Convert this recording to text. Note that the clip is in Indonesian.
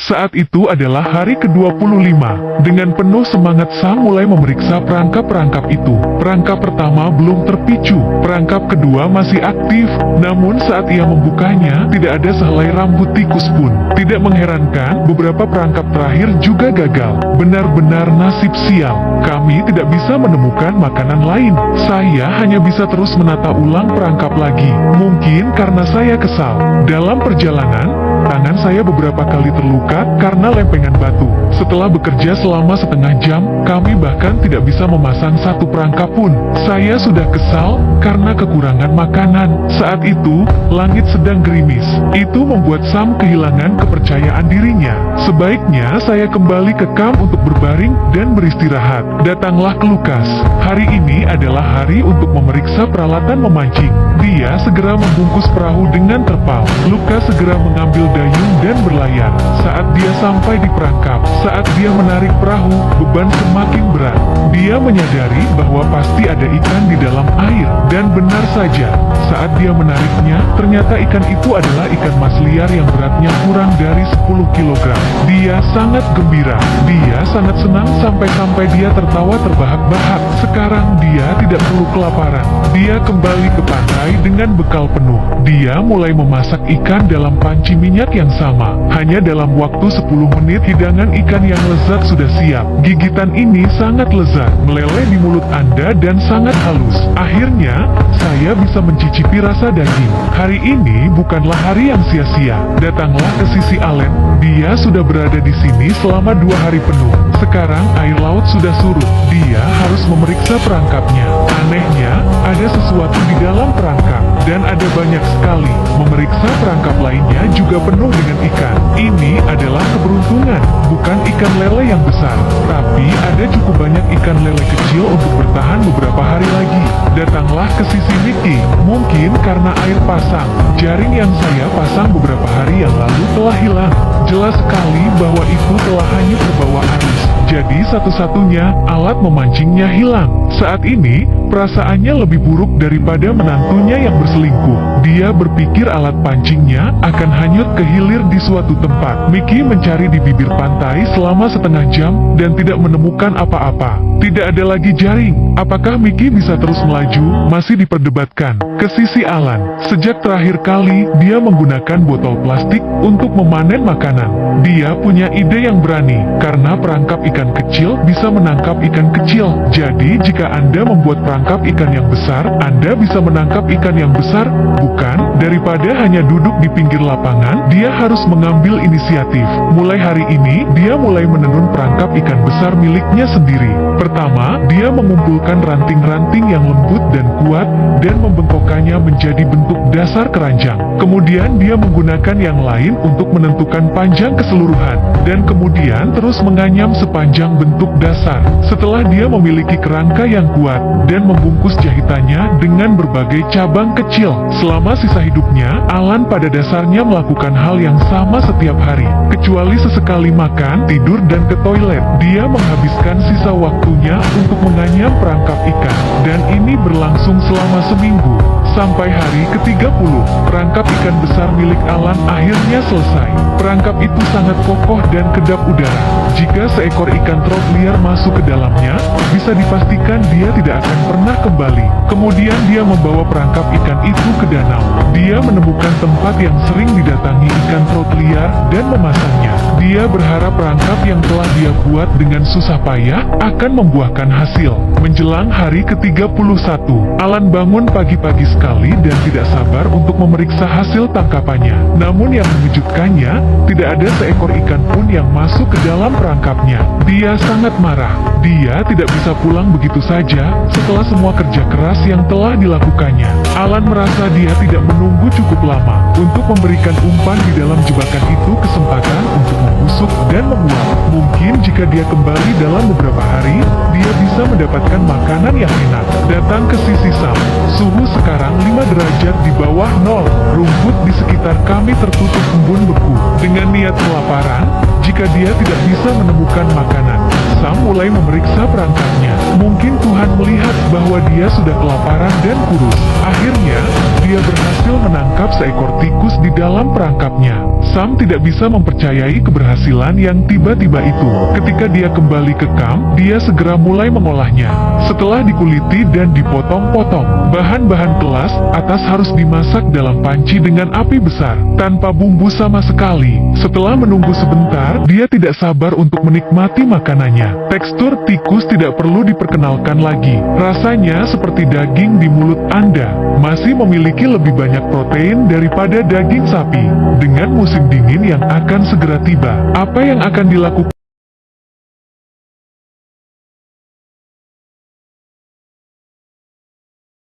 Saat itu adalah hari ke-25. Dengan penuh semangat Sam mulai memeriksa perangkap-perangkap itu. Perangkap pertama belum terpicu, perangkap kedua masih aktif. Namun saat ia membukanya, tidak ada sehelai rambut tikus pun. Tidak mengherankan, beberapa perangkap terakhir juga gagal. Benar-benar nasib sial. Kami tidak bisa menemukan makanan lain. Saya hanya bisa terus menata ulang perangkap lagi. Mungkin karena saya kesal. Dalam perjalanan, tangan saya beberapa kali terluka karena lempengan batu. Setelah bekerja selama setengah jam, kami bahkan tidak bisa memasang satu perangkap pun. Saya sudah kesal karena kekurangan makanan. Saat itu, langit sedang gerimis. Itu membuat Sam kehilangan kepercayaan dirinya. Sebaiknya saya kembali ke kamp untuk berbaring dan beristirahat. Datanglah ke Lukas. Hari ini adalah hari untuk memeriksa peralatan memancing. Dia segera membungkus perahu dengan terpal. Lukas segera mengambil dayung dan berlayar. Saat dia sampai di perangkap, saat dia menarik perahu, beban semakin berat. Dia menyadari bahwa pasti ada ikan di dalam air. Dan benar saja, saat dia menariknya, ternyata ikan itu adalah ikan mas liar yang beratnya kurang dari 10 kg. Dia sangat gembira. Dia sangat senang sampai-sampai dia tertawa terbahak-bahak. Sekarang dia tidak perlu kelaparan. Dia kembali ke pantai dengan bekal penuh. Dia mulai memasak ikan dalam panci minyak yang sama. Hanya dalam waktu 10 menit hidangan ikan yang lezat sudah siap. Gigitan ini sangat lezat, meleleh di mulut Anda dan sangat halus. Akhirnya, saya bisa mencicipi rasa daging. Hari ini bukanlah hari yang sia-sia. Datanglah ke sisi Allen. Dia sudah berada di sini selama 2 hari penuh. Sekarang air laut sudah surut. Dia harus memeriksa perangkapnya. Anehnya, ada sesuatu di dalam perangkap. Dan ada banyak sekali. Memeriksa perangkap lainnya juga penuh dengan ikan. Ini adalah keberuntungan, bukan ikan lele yang besar. Tapi ada cukup banyak ikan lele kecil untuk bertahan beberapa hari lagi. Datanglah ke sisi Mickey. Mungkin karena air pasang. Jaring yang saya pasang beberapa hari yang lalu telah hilang. Jelas sekali bahwa itu telah hanyut terbawa arus. Jadi satu-satunya alat memancingnya hilang. Saat ini, perasaannya lebih buruk daripada menantunya yang berselingkuh. Dia berpikir alat pancingnya akan hanyut ke hilir di suatu tempat. Mickey mencari di bibir pantai selama setengah jam dan tidak menemukan apa-apa. Tidak ada lagi jaring. Apakah Mickey bisa terus melaju? Masih diperdebatkan. Ke sisi Alan, sejak terakhir kali dia menggunakan botol plastik untuk memanen makanan. Dia punya ide yang berani, karena perangkap ikan kecil bisa menangkap ikan kecil. Jadi jika Anda membuat perangkap ikan yang besar, Anda bisa menangkap ikan yang besar, bukan? Daripada hanya duduk di pinggir lapangan, dia harus mengambil inisiatif. Mulai hari ini, dia mulai menenun perangkap ikan besar miliknya sendiri. Pertama, dia mengumpulkan ranting-ranting yang lembut dan kuat, dan membengkokkannya menjadi bentuk dasar keranjang. Kemudian dia menggunakan yang lain untuk menentukan panjang keseluruhan, dan kemudian terus menganyam sepanjang bentuk dasar. Setelah dia memiliki kerangka yang kuat, dan membungkus jahitannya dengan berbagai cabang kecil. Selama sisa hidupnya, Alan pada dasarnya melakukan hal yang sama setiap hari. Kecuali sesekali makan, tidur, dan ke toilet. Dia menghabiskan sisa waktunya untuk menganyam perangkap ikan. Dan ini berlangsung selama seminggu. Sampai hari ke-30, perangkap ikan besar milik Alan akhirnya selesai. Perangkap itu sangat kokoh dan kedap udara. Jika seekor ikan trot liar masuk ke dalamnya, bisa dipastikan dia tidak akan pernah kembali. Kemudian dia membawa perangkap ikan itu ke danau. Dia menemukan tempat yang sering didatangi ikan trot liar dan memasangnya. Dia berharap perangkap yang telah dia buat dengan susah payah akan membuahkan hasil. Menjelang hari ke-31, Alan bangun pagi-pagi sekali dan tidak sabar untuk memeriksa hasil tangkapannya. Namun yang mengejutkannya, tidak ada seekor ikan pun yang masuk ke dalam perangkapnya. Dia sangat marah. Dia tidak bisa pulang begitu saja setelah semua kerja keras yang telah dilakukannya. Alan merasa dia tidak menunggu cukup lama untuk memberikan umpan di dalam jebakan itu kesempatan untuk membusuk dan menguap. Mungkin jika dia kembali dalam beberapa hari, dia bisa mendapatkan makanan yang enak. Datang ke sisi Sam. Suhu sekarang 5 derajat di bawah nol. Rumput di sekitar kami tertutup embun beku. Dengan niat kelaparan, jika dia tidak bisa menemukan makanan, Sam mulai memeriksa perangkapnya. Mungkin Tuhan melihat bahwa dia sudah kelaparan dan kurus. Akhirnya, dia berhasil menangkap seekor tikus di dalam perangkapnya. Sam tidak bisa mempercayai keberhasilan yang tiba-tiba itu. Ketika dia kembali ke kamp, dia segera mulai mengolahnya. Setelah dikuliti dan dipotong-potong, bahan-bahan kelas atas harus dimasak dalam panci dengan api besar, tanpa bumbu sama sekali. Setelah menunggu sebentar, dia tidak sabar untuk menikmati makanannya. Tekstur tikus tidak perlu diperkenalkan lagi. Rasanya seperti daging di mulut Anda. Masih memiliki lebih banyak protein daripada daging sapi. Dengan musim dingin yang akan segera tiba, apa yang akan dilakukan